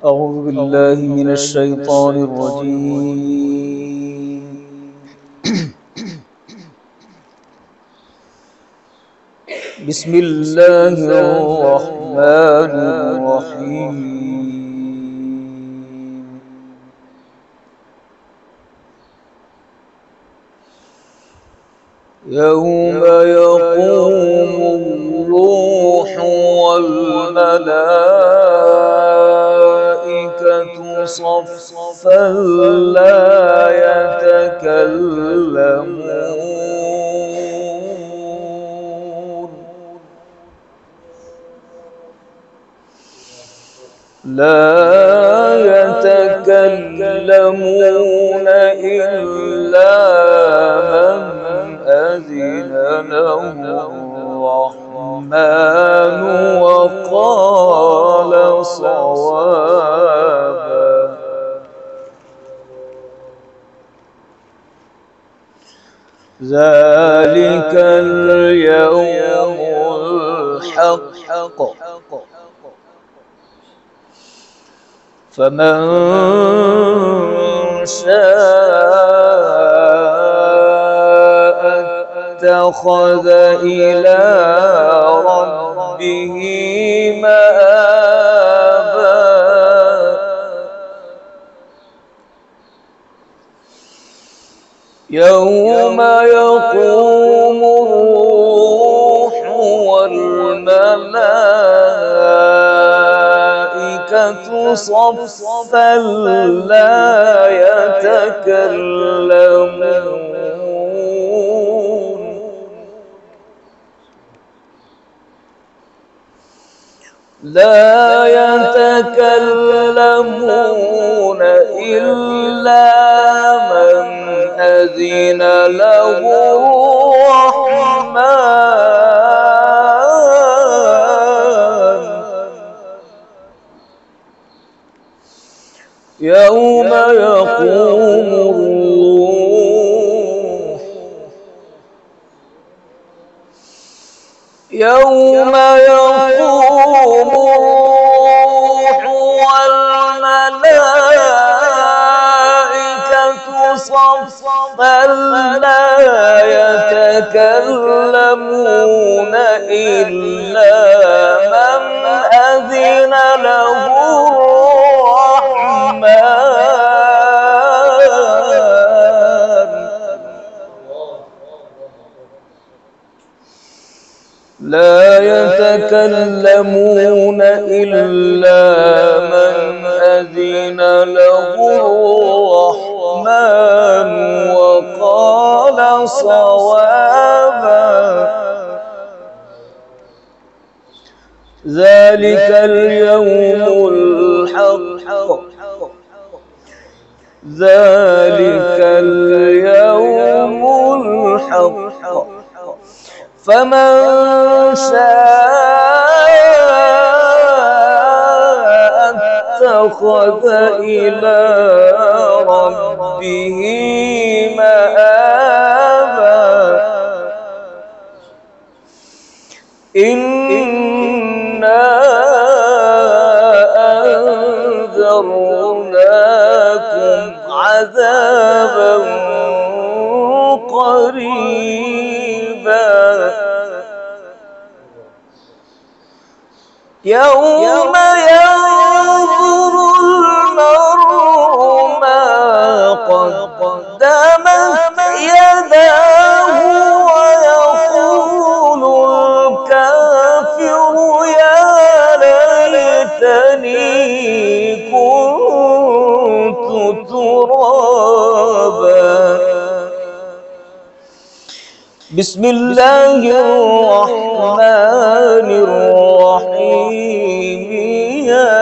أعوذ بالله من الشيطان الرجيم. بسم الله الرحمن الرحيم. يوم يقوم الروح والملائكة صفا لا يتكلمون إلا من أذن له الرحمن وقال صوابا. ذلك اليوم الحق، فمن شاء اتخذ إلى ربه مآبا. يوم يقوم الروح والملائكة صفا لا يتكلمون إلا من أذن له الرحمن. يوم يقوم الروح والملائكة صفا لا يتكلمون إلا من أذن له الرحمن. لا يتكلمون إلا من أذن له الرحمن وقال صوابا. ذلك اليوم الحق، ذلك اليوم الحق، فمن شاء اتخذ إلى ربه مآبا. إنا أنذرناكم عذابا قريبا. يوم ينظر المرء ما قدمت يداه ويقول الكافر يا ليتني كنت ترابا. بسم الله الرحمن الرحيم. يا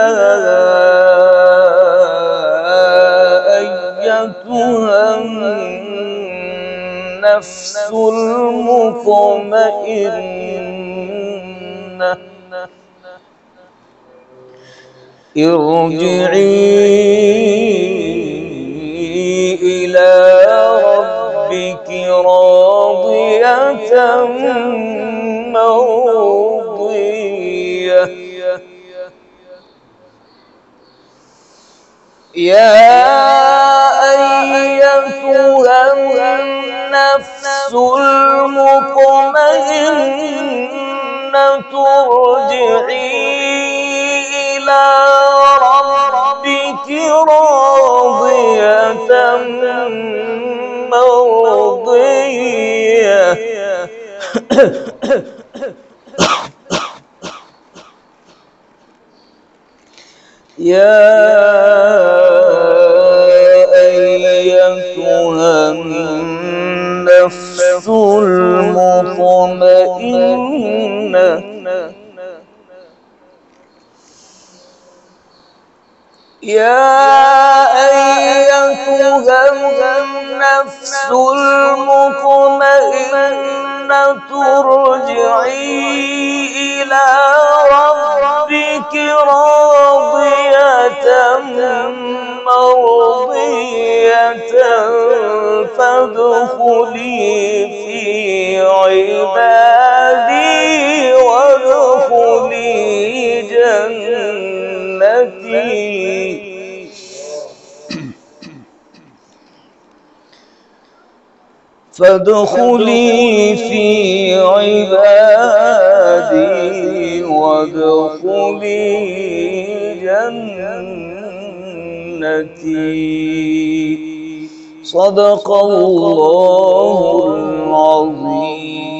أيتها النفس المطمئنة ارجعي إلى ربك راضية مرضية يا أيتها النفس المطمئنة ارجعي إلى ربك راضية مرضية يا أيتها النفس المطمئنة يا أيتها النفس المطمئنة ارجعي إلى ربك راضية مرضية فادخلي في عبادي وادخلي جنتي فادخلي في عبادي وادخلي جنتي. صدق الله العظيم.